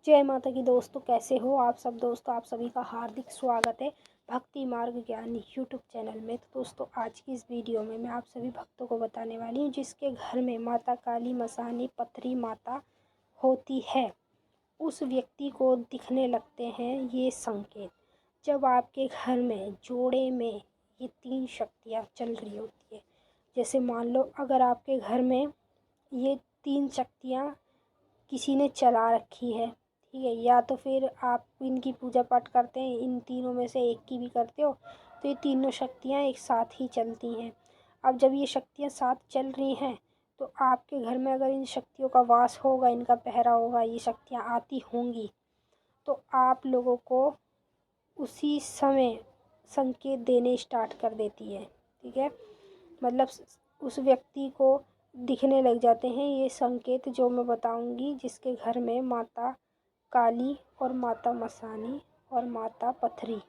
जय माता की दोस्तों, कैसे हो आप सब दोस्तों। आप सभी का हार्दिक स्वागत है भक्ति मार्ग ज्ञान यूट्यूब चैनल में। तो दोस्तों, आज की इस वीडियो में मैं आप सभी भक्तों को बताने वाली हूँ जिसके घर में माता काली मसानी पथरी माता होती है, उस व्यक्ति को दिखने लगते हैं ये संकेत। जब आपके घर में जोड़े में ये 3 शक्तियाँ चल रही होती है, जैसे मान लो अगर आपके घर में ये 3 शक्तियाँ किसी ने चला रखी है, ठीक है, या तो फिर आप इनकी पूजा पाठ करते हैं, इन तीनों में से एक की भी करते हो, तो ये तीनों शक्तियाँ एक साथ ही चलती हैं। अब जब ये शक्तियाँ साथ चल रही हैं तो आपके घर में अगर इन शक्तियों का वास होगा, इनका पहरा होगा, ये शक्तियाँ आती होंगी, तो आप लोगों को उसी समय संकेत देने स्टार्ट कर देती है, ठीक है। मतलब उस व्यक्ति को दिखने लग जाते हैं ये संकेत जो मैं बताऊंगी, जिसके घर में माता काली और माता मसानी और माता पथरी,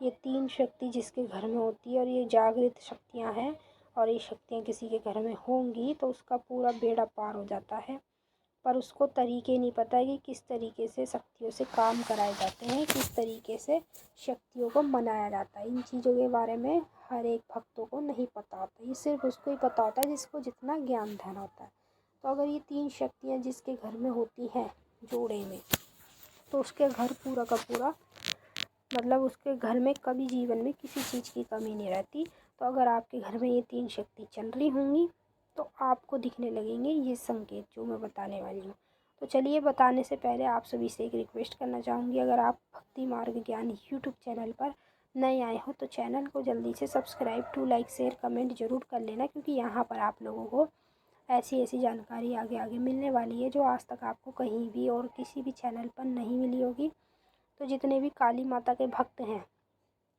ये 3 शक्ति जिसके घर में होती है और ये जागृत शक्तियां हैं, और ये शक्तियां किसी के घर में होंगी तो उसका पूरा बेड़ा पार हो जाता है। पर उसको तरीके नहीं पता है कि किस तरीके से शक्तियों से काम कराए जाते हैं, किस तरीके से शक्तियों को मनाया जाता है। इन चीज़ों के बारे में हर एक भक्तों को नहीं पता होता, ये सिर्फ उसको ही पता होता है जिसको जितना ज्ञान ध्यान होता है। तो अगर ये 3 शक्तियाँ जिसके घर में होती हैं जोड़े में, तो उसके घर पूरा का पूरा, मतलब उसके घर में कभी जीवन में किसी चीज़ की कमी नहीं रहती। तो अगर आपके घर में ये 3 शक्ति चल रही होंगी तो आपको दिखने लगेंगे ये संकेत जो मैं बताने वाली हूँ। तो चलिए, बताने से पहले आप सभी से एक रिक्वेस्ट करना चाहूँगी, अगर आप भक्ति मार्ग ज्ञान यूट्यूब चैनल पर नए आए हो तो चैनल को जल्दी से subscribe to like share comment ज़रूर कर लेना, क्योंकि यहाँ पर आप लोगों को ऐसी ऐसी जानकारी आगे आगे मिलने वाली है जो आज तक आपको कहीं भी और किसी भी चैनल पर नहीं मिली होगी। तो जितने भी काली माता के भक्त हैं,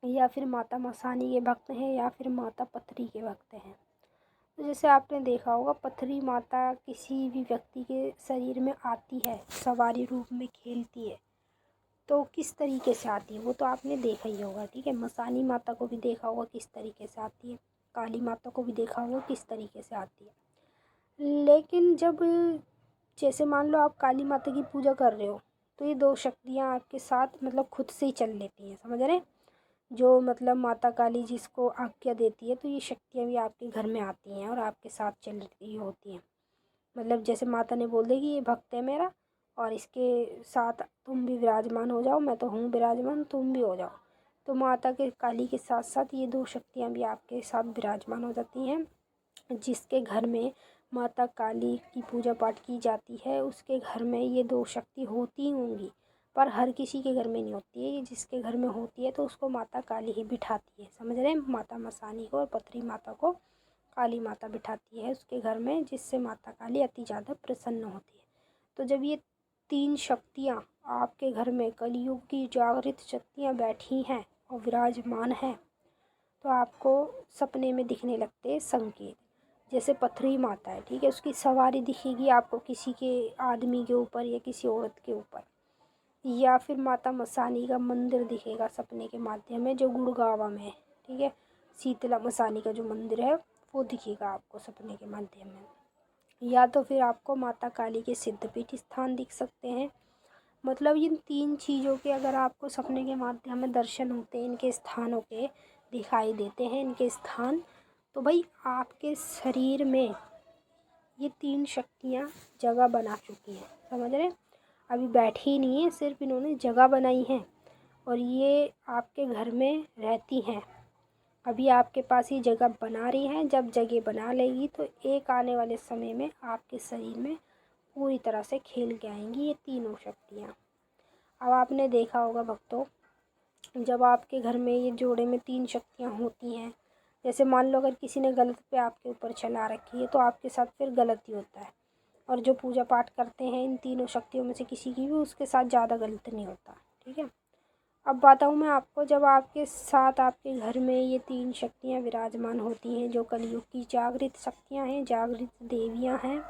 या फिर माता मसानी के भक्त हैं, या फिर माता पथरी के भक्त हैं, तो जैसे आपने देखा होगा पथरी माता किसी भी व्यक्ति के शरीर में आती है, सवारी रूप में खेलती है, तो किस तरीके से आती है वो तो आपने देखा ही होगा, ठीक है। मसानी माता को भी देखा होगा किस तरीके से आती है, काली माता को भी देखा होगा किस तरीके से आती है। लेकिन जब जैसे मान लो आप काली माता की पूजा कर रहे हो, तो ये 2 शक्तियाँ आपके साथ मतलब खुद से ही चल लेती हैं, समझ रहे हैं। जो मतलब माता काली जिसको आज्ञा देती है, तो ये शक्तियाँ भी आपके घर में आती हैं और आपके साथ चल रही होती हैं। मतलब जैसे माता ने बोल दिया कि ये भक्त है मेरा और इसके साथ तुम भी विराजमान हो जाओ, मैं तो हूँ विराजमान, तुम भी हो जाओ। तो माता के काली के साथ साथ ये 2 शक्तियाँ भी आपके साथ विराजमान हो जाती हैं। जिसके घर में माता काली की पूजा पाठ की जाती है उसके घर में ये 2 शक्ति होती होंगी, पर हर किसी के घर में नहीं होती है। ये जिसके घर में होती है तो उसको माता काली ही बिठाती है, समझ रहे हैं। माता मसानी को और पथरी माता को काली माता बिठाती है उसके घर में, जिससे माता काली अति ज़्यादा प्रसन्न होती है। तो जब ये 3 शक्तियाँ आपके घर में कलयुग की जागृत शक्तियाँ बैठी हैं और विराजमान हैं, तो आपको सपने में दिखने लगते हैं संकेत। जैसे पथरी माता है, ठीक है, उसकी सवारी दिखेगी आपको किसी के आदमी के ऊपर या किसी औरत के ऊपर, या फिर माता मसानी का मंदिर दिखेगा सपने के माध्यम में जो गुड़गावा में है, ठीक है। शीतला मसानी का जो मंदिर है वो दिखेगा आपको सपने के माध्यम में, या तो फिर आपको माता काली के सिद्धपीठ स्थान दिख सकते हैं। मतलब इन 3 चीज़ों के अगर आपको सपने के माध्यम में दर्शन होते हैं, इनके स्थानों के दिखाई देते हैं इनके स्थान, तो भाई आपके शरीर में ये 3 शक्तियाँ जगह बना चुकी हैं, समझ रहे हैं। अभी बैठी नहीं है, सिर्फ इन्होंने जगह बनाई है और ये आपके घर में रहती हैं। अभी आपके पास ये जगह बना रही हैं, जब जगह बना लेगी तो एक आने वाले समय में आपके शरीर में पूरी तरह से खेल के आएंगी ये तीनों शक्तियाँ। अब आपने देखा होगा भक्तों, जब आपके घर में ये जोड़े में 3 शक्तियाँ होती हैं, जैसे मान लो अगर किसी ने गलत पे आपके ऊपर चला रखी है तो आपके साथ फिर गलत ही होता है। और जो पूजा पाठ करते हैं इन तीनों शक्तियों में से किसी की भी, उसके साथ ज़्यादा गलत नहीं होता, ठीक है। अब बताऊँ मैं आपको, जब आपके साथ आपके घर में ये 3 शक्तियाँ विराजमान होती हैं जो कलयुग की जागृत शक्तियाँ हैं, जागृत देवियाँ हैं,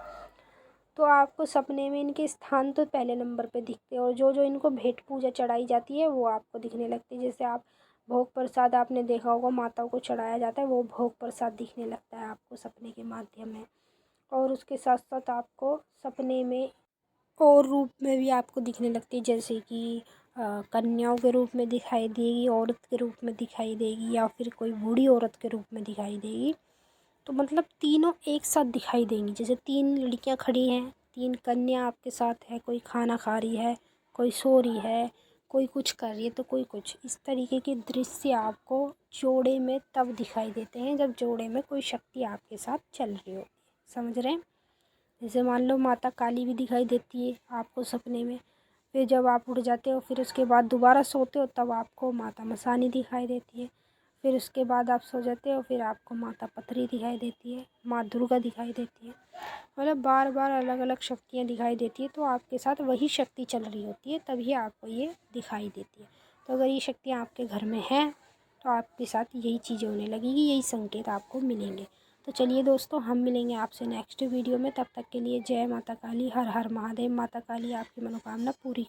तो आपको सपने में इनके स्थान तो पहले नंबर पे दिखते हैं, और जो जो इनको भेंट पूजा चढ़ाई जाती है वो आपको दिखने लगती है। जैसे आप भोग प्रसाद आपने देखा होगा माताओं को चढ़ाया जाता है, वो भोग प्रसाद दिखने लगता है आपको सपने के माध्यम में। और उसके साथ साथ आपको सपने में और रूप में भी आपको दिखने लगती है, जैसे कि कन्याओं के रूप में दिखाई देगी, औरत के रूप में दिखाई देगी, या फिर कोई बूढ़ी औरत के रूप में दिखाई देगी। तो मतलब तीनों एक साथ दिखाई देंगी। जैसे 3 लड़कियां खड़ी हैं, 3 कन्या आपके साथ है, कोई खाना खा रही है, कोई सो रही है, कोई कुछ कर रही है, तो कोई कुछ। इस तरीके के दृश्य आपको जोड़े में तब दिखाई देते हैं जब जोड़े में कोई शक्ति आपके साथ चल रही होती है। समझ रहे हैं? जैसे मान लो माता काली भी दिखाई देती है आपको सपने में। फिर जब आप उठ जाते हो, फिर उसके बाद दोबारा सोते हो, तब आपको माता मसानी दिखाई देती है। फिर उसके बाद आप सो जाते हो, फिर आपको माता पथरी दिखाई देती है, माँ दुर्गा दिखाई देती है। मतलब बार बार अलग अलग शक्तियाँ दिखाई देती है, तो आपके साथ वही शक्ति चल रही होती है, तभी आपको ये दिखाई देती है। तो अगर ये शक्तियाँ आपके घर में हैं, तो आपके साथ यही चीज़ें होने लगेगी, यही संकेत आपको मिलेंगे। तो चलिए दोस्तों, हम मिलेंगे आपसे नेक्स्ट वीडियो में। तब तक के लिए जय माता काली, हर हर महादेव। माता काली आपकी मनोकामना पूरी